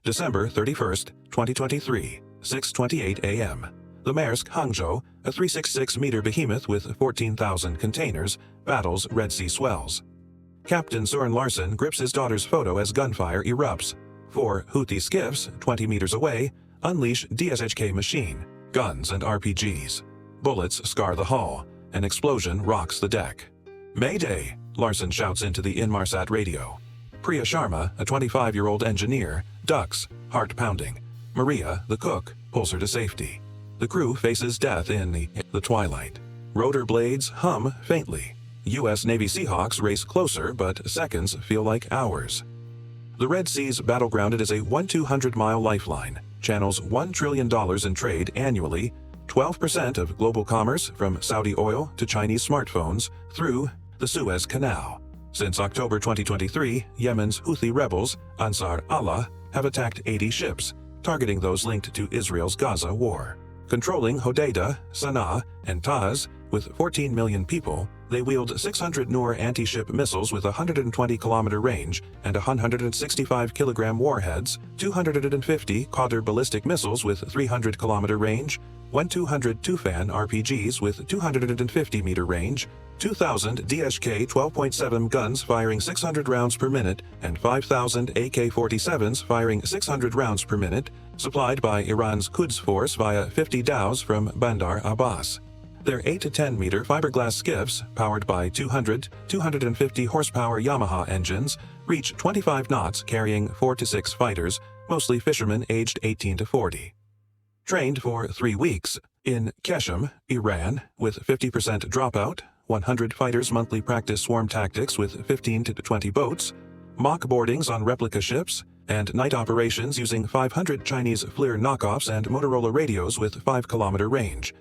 December 31st, 2023, 6:28 a.m. The Maersk Hangzhou, a 366-meter behemoth with 14,000 containers, battles Red Sea swells. Captain Søren Larsen grips his daughter's photo as gunfire erupts. 4 Houthi skiffs, 20 meters away, unleash DSHK machine, guns and RPGs. Bullets scar the hull. An explosion rocks the deck. "Mayday!" Larsen shouts into the Inmarsat radio. Priya Sharma, a 25-year-old engineer, ducks, heart pounding. Maria, the cook, pulls her to safety. The crew faces death in the twilight. Rotor blades hum faintly. U.S. Navy Seahawks race closer, but seconds feel like hours. The Red Sea's battlegrounded is a 1,200-mile lifeline, channels $1 trillion in trade annually, 12% of global commerce from Saudi oil to Chinese smartphones through the Suez Canal. Since October 2023, Yemen's Houthi rebels, Ansar Allah, have attacked 80 ships, targeting those linked to Israel's Gaza war. Controlling Hodeidah, Sana'a, and Taz, with 14 million people, they wield 600 Noor anti-ship missiles with a 120-kilometer range and 165-kilogram warheads, 250 Qadr ballistic missiles with 300-kilometer range, 1,200 Tufan RPGs with 250-meter range, 2,000 DSHK 12.7 guns firing 600 rounds per minute, and 5,000 AK-47s firing 600 rounds per minute, supplied by Iran's Quds Force via 50 dhows from Bandar Abbas. Their 8 to 10 meter fiberglass skiffs, powered by 250 horsepower Yamaha engines, reach 25 knots carrying 4 to 6 fighters, mostly fishermen aged 18 to 40. Trained for 3 weeks in Keshem, Iran, with 50% dropout, 100 fighters monthly practice swarm tactics with 15 to 20 boats, mock boardings on replica ships, and night operations using 500 Chinese FLIR knockoffs and Motorola radios with 5-kilometer range.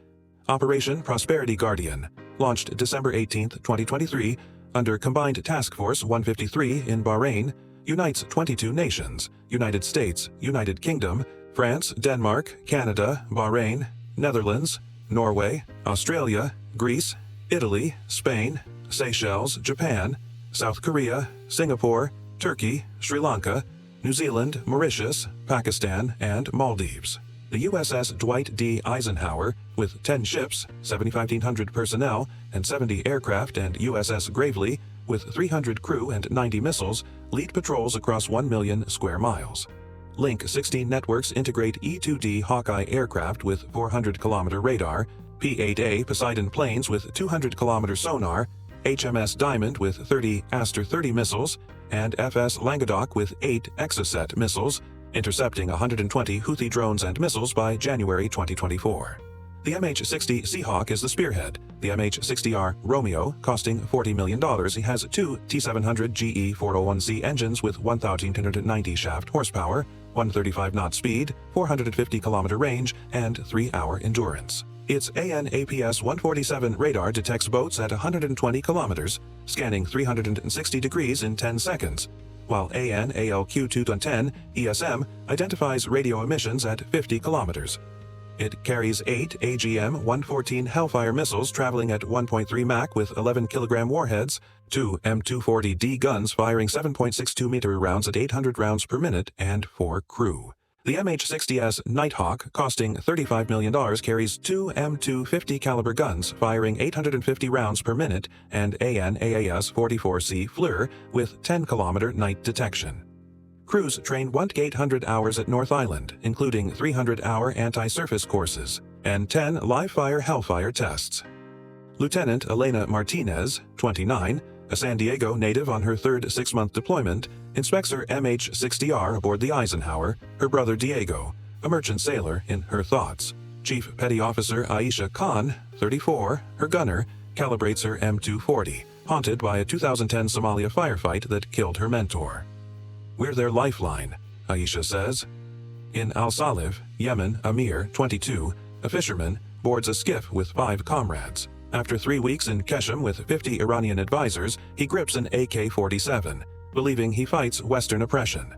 Operation Prosperity Guardian, launched December 18, 2023, under Combined Task Force 153 in Bahrain, unites 22 nations: United States, United Kingdom, France, Denmark, Canada, Bahrain, Netherlands, Norway, Australia, Greece, Italy, Spain, Seychelles, Japan, South Korea, Singapore, Turkey, Sri Lanka, New Zealand, Mauritius, Pakistan, and Maldives. The USS Dwight D. Eisenhower, with 10 ships, 7,500 personnel, and 70 aircraft, and USS Gravely, with 300 crew and 90 missiles, lead patrols across 1 million square miles. Link 16 networks integrate E-2D Hawkeye aircraft with 400-kilometer radar, P-8A Poseidon planes with 200-kilometer sonar, HMS Diamond with 30 Aster 30 missiles, and FS Languedoc with 8 Exocet missiles, intercepting 120 Houthi drones and missiles by January 2024. The MH-60 Seahawk is the spearhead. The MH-60R Romeo, costing $40 million, has 2 T700 GE 401C engines with 1,290 shaft horsepower, 135-knot speed, 450-kilometer range, and 3-hour endurance. Its AN/APS-147 radar detects boats at 120 kilometers, scanning 360 degrees in 10 seconds, while AN/ALQ-210 ESM identifies radio emissions at 50 kilometers. It carries 8 AGM-114 Hellfire missiles traveling at 1.3 Mach with 11-kilogram warheads, 2 M240D guns firing 7.62-meter rounds at 800 rounds per minute, and 4 crew. The MH-60S Nighthawk, costing $35 million, carries 2 M250 caliber guns firing 850 rounds per minute and AN/AAS-44C FLIR with 10-kilometer night detection. Crews train 1,800 hours at North Island, including 300-hour anti-surface courses and 10 live-fire Hellfire tests. Lieutenant Elena Martinez, 29, a San Diego native on her third 6-month deployment, inspects her MH-60R aboard the Eisenhower, her brother Diego, a merchant sailor, in her thoughts. Chief Petty Officer Aisha Khan, 34, her gunner, calibrates her M240, haunted by a 2010 Somalia firefight that killed her mentor. "We're their lifeline," Aisha says. In Al Salif, Yemen, Amir, 22, a fisherman, boards a skiff with 5 comrades. After 3 weeks in Keshem with 50 Iranian advisors, he grips an AK-47, believing he fights Western oppression.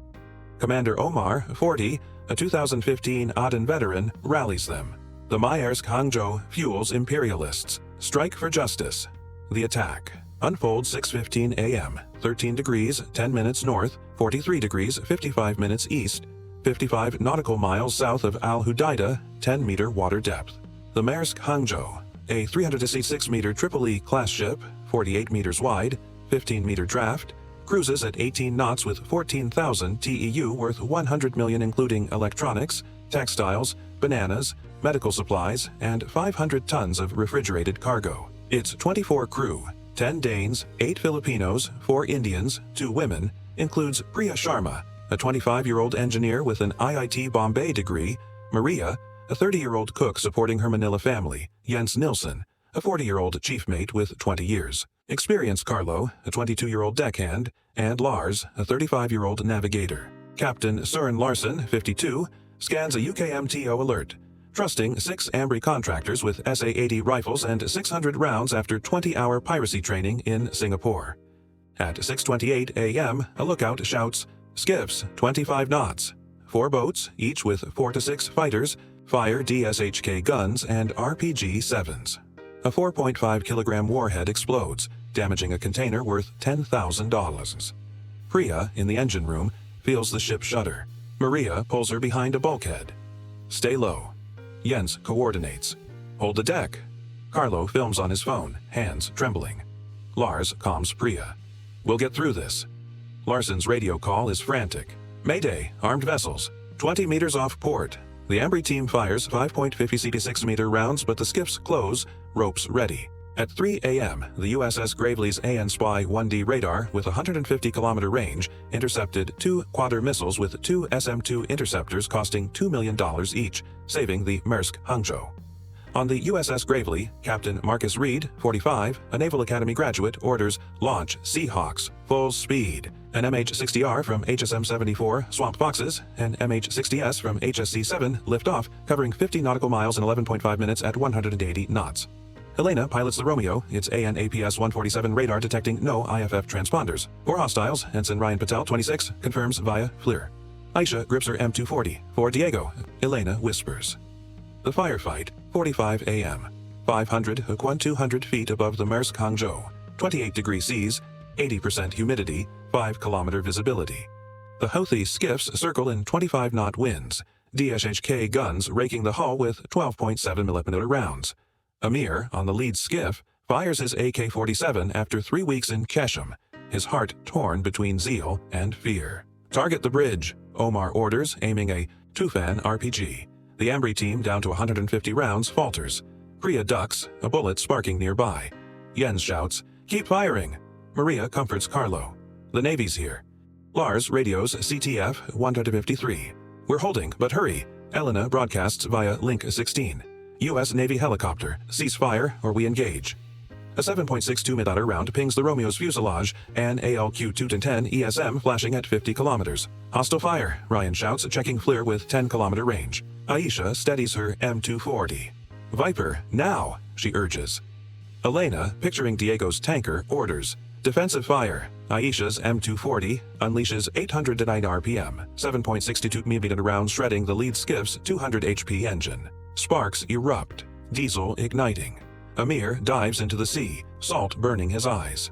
Commander Omar, 40, a 2015 Aden veteran, rallies them. The Maersk Hangzhou fuels imperialists. Strike for justice. The attack unfolds 6:15 a.m., 13 degrees, 10 minutes north, 43 degrees, 55 minutes east, 55 nautical miles south of Al Hudaida, 10-meter water depth. The Maersk Hangzhou, a 366-meter Triple-E-class ship, 48 meters wide, 15-meter draft, cruises at 18 knots with 14,000 TEU worth $100 million including electronics, textiles, bananas, medical supplies, and 500 tons of refrigerated cargo. Its 24 crew, 10 Danes, 8 Filipinos, 4 Indians, 2 women, includes Priya Sharma, a 25-year-old engineer with an IIT Bombay degree, Maria, a 30-year-old cook supporting her Manila family, Jens Nilsson, a 40-year-old chief mate with 20 years, experienced Carlo, a 22-year-old deckhand, and Lars, a 35-year-old navigator. Captain Søren Larsen, 52, scans a UKMTO alert, trusting 6 Ambry contractors with SA-80 rifles and 600 rounds after 20-hour piracy training in Singapore. At 6:28 a.m., a lookout shouts, "Skiffs, 25 knots." 4 boats, each with 4 to 6 fighters, fire DSHK guns and RPG-7s. A 4.5-kilogram warhead explodes, damaging a container worth $10,000. Priya, in the engine room, feels the ship shudder. Maria pulls her behind a bulkhead. "Stay low." Jens coordinates. "Hold the deck." Carlo films on his phone, hands trembling. Lars calms Priya. "We'll get through this." Larsen's radio call is frantic. "Mayday, armed vessels. 20 meters off port." The Ambry team fires 5.56-meter rounds, but the skiffs close, ropes ready. At 3 a.m., the USS Gravely's AN-SPY 1D radar, with a 150-kilometer range, intercepted 2 Quadr missiles with 2 SM-2 interceptors costing $2 million each, saving the Maersk Hangzhou. On the USS Gravely, Captain Marcus Reed, 45, a Naval Academy graduate, orders launch Seahawks, full speed. An MH-60R from HSM-74, Swamp Foxes, and MH-60S from HSC-7 lift off, covering 50 nautical miles in 11.5 minutes at 180 knots. Helena pilots the Romeo, its AN/APS-147 radar detecting no IFF transponders. For hostiles, Ensign Ryan Patel, 26, confirms via FLIR. Aisha grips her M240. For Diego, Elena whispers. The firefight, 45 a.m. 200 feet above the Maersk Hangzhou, 28 degrees Cs, 80% humidity, 5-kilometer visibility. The Houthi skiffs circle in 25-knot winds, DSHK guns raking the hull with 12.7mm rounds. Amir, on the lead skiff, fires his AK-47 after 3 weeks in Keshem, his heart torn between zeal and fear. "Target the bridge," Omar orders, aiming a Tufan RPG. The Ambry team, down to 150 rounds, falters. Priya ducks, a bullet sparking nearby. Jens shouts, "Keep firing!" Maria comforts Carlo. "The Navy's here." Lars radios CTF 153. "We're holding, but hurry." Elena broadcasts via Link 16. U.S. Navy helicopter, "Cease fire or we engage." A 7.62mm round pings the Romeo's fuselage, an ALQ-210 ESM flashing at 50 kilometers. "Hostile fire," Ryan shouts, checking FLIR with 10-kilometer range. Aisha steadies her M240. "Viper, now," she urges. Elena, picturing Diego's tanker, orders. Defensive fire. Aisha's M240 unleashes 809 RPM, 7.62mm rounds shredding the lead skiff's 200 HP engine. Sparks erupt, diesel igniting. Amir dives into the sea, salt burning his eyes.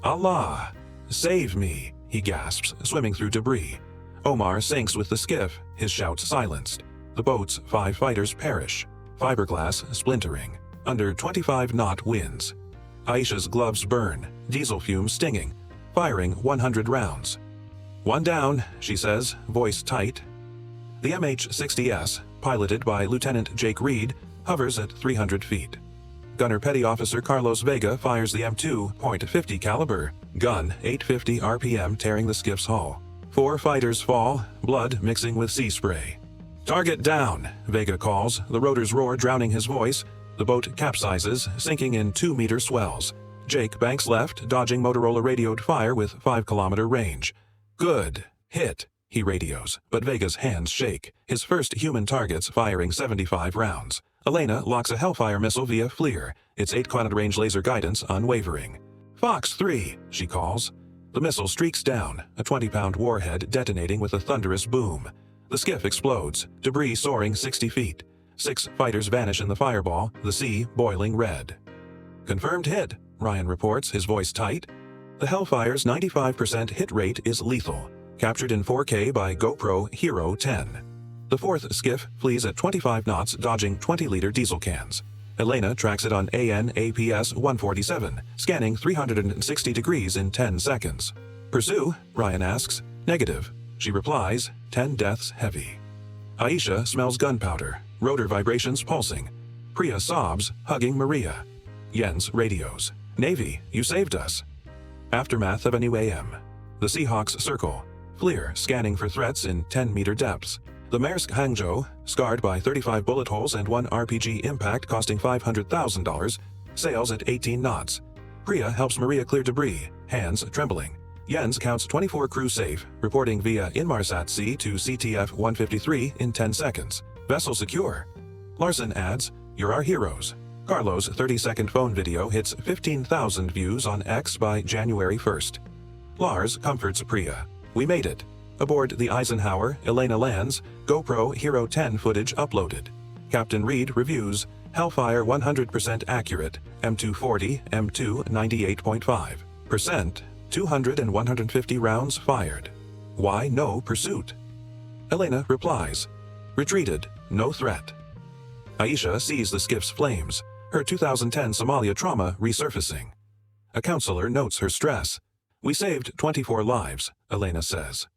"Allah! Save me!" he gasps, swimming through debris. Omar sinks with the skiff, his shouts silenced. The boat's 5 fighters perish, fiberglass splintering, under 25-knot winds. Aisha's gloves burn, diesel fumes stinging, firing 100 rounds. "One down," she says, voice tight. The MH-60S, piloted by Lieutenant Jake Reed, hovers at 300 feet. Gunner Petty Officer Carlos Vega fires the M2.50 caliber gun, 850 RPM, tearing the skiff's hull. 4 fighters fall, blood mixing with sea spray. "Target down," Vega calls, the rotors roar, drowning his voice. The boat capsizes, sinking in 2-meter swells. Jake banks left, dodging Motorola radioed fire with 5-kilometer range. "Good. Hit," he radios, but Vega's hands shake, his first human targets firing 75 rounds. Elena locks a Hellfire missile via FLIR, its 8-kilometer range laser guidance unwavering. "Fox 3, she calls. The missile streaks down, a 20-pound warhead detonating with a thunderous boom. The skiff explodes, debris soaring 60 feet. 6 fighters vanish in the fireball, the sea boiling red. "Confirmed hit," Ryan reports, his voice tight. The Hellfire's 95% hit rate is lethal. captured in 4K by GoPro Hero 10. The fourth skiff flees at 25 knots, dodging 20-liter diesel cans. Elena tracks it on AN/APS-147, scanning 360 degrees in 10 seconds. Pursue? Ryan asks. Negative. She replies, 10 deaths heavy. Aisha smells gunpowder, rotor vibrations pulsing. Priya sobs, hugging Maria. Jens radios. Navy, you saved us. Aftermath of a new AM. The Seahawks circle. FLIR scanning for threats in 10-meter depths. The Maersk Hangzhou, scarred by 35 bullet holes and one RPG impact costing $500,000, sails at 18 knots. Priya helps Maria clear debris, hands trembling. Jens counts 24 crew safe, reporting via Inmarsat-C to CTF-153 in 10 seconds. Vessel secure. Larson adds, "You're our heroes." Carlo's 30-second phone video hits 15,000 views on X by January 1st. Lars comforts Priya. "We made it." Aboard the Eisenhower, Elena lands, GoPro Hero 10 footage uploaded. Captain Reed reviews, Hellfire 100% accurate, M240, M2 98.5%, 200 and 150 rounds fired. Why no pursuit? Elena replies, retreated, no threat. Aisha sees the skiff's flames, her 2010 Somalia trauma resurfacing. A counselor notes her stress. "We saved 24 lives," Elena says.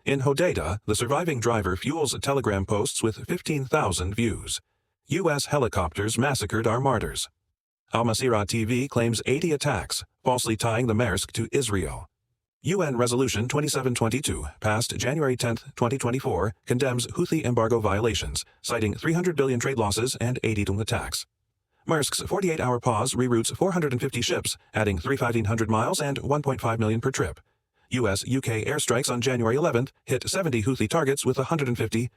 In Hodeidah, the surviving driver fuels Telegram posts with 15,000 views. U.S. helicopters massacred our martyrs. Al Masirah TV claims 80 attacks, falsely tying the Maersk to Israel. UN Resolution 2722, passed January 10, 2024, condemns Houthi embargo violations, citing 300 billion trade losses and 80 attacks. Maersk's 48-hour pause reroutes 450 ships, adding 3,500 miles and $1.5 million per trip. U.S.-UK airstrikes on January 11 hit 70 Houthi targets with 150